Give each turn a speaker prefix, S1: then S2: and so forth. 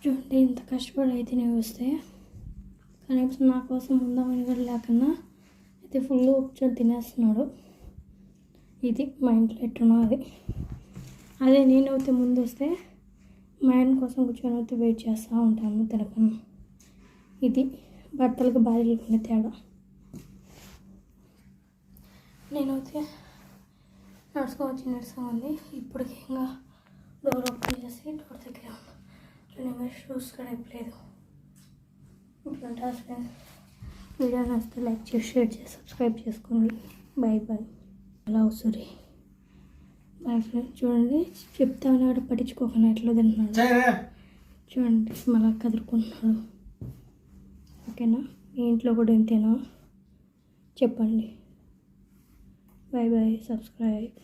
S1: చూడండి ఇంత కష్టపడి అయితే నేను వస్తే కనీసం నా కోసం ఉందామని కూడా లేకుండా అయితే ఫుల్ కూర్చొని తినేస్తున్నాడు. ఇది మా ఇంట్లో ఎట్టున్నది. అదే నేను అయితే ముందు వస్తే మా ఆయన కోసం కూర్చొని అయితే వెయిట్ చేస్తూ ఉంటాను తినకన్నా. ఇది భర్తలకు భార్యలకు ఉండే తేడా. నేనైతే నడుచుకోవాలి. ఇప్పటికి ఇంకా డోర్ ఓపెన్ చేసి డోర్ దగ్గర ఉన్నా. నేను షూస్ కూడా ఇవ్వలేదు. ఇట్లుంటారు ఫ్రెండ్స్. వీడియో నచ్చితే లైక్ చేసి షేర్ చేసి సబ్స్క్రైబ్ చేసుకోండి. Bye bye. అలా వస్తుంది. Bye friends. చూడండి చెప్తామని కూడా పట్టించుకోకుండా ఎట్లా తింటున్నాడు. చూడండి మళ్ళీ కదురుకుంటున్నాడు. ఓకేనా? మీ ఇంట్లో కూడా ఎంతేనా చెప్పండి. Bye bye. సబ్స్క్రైబ్.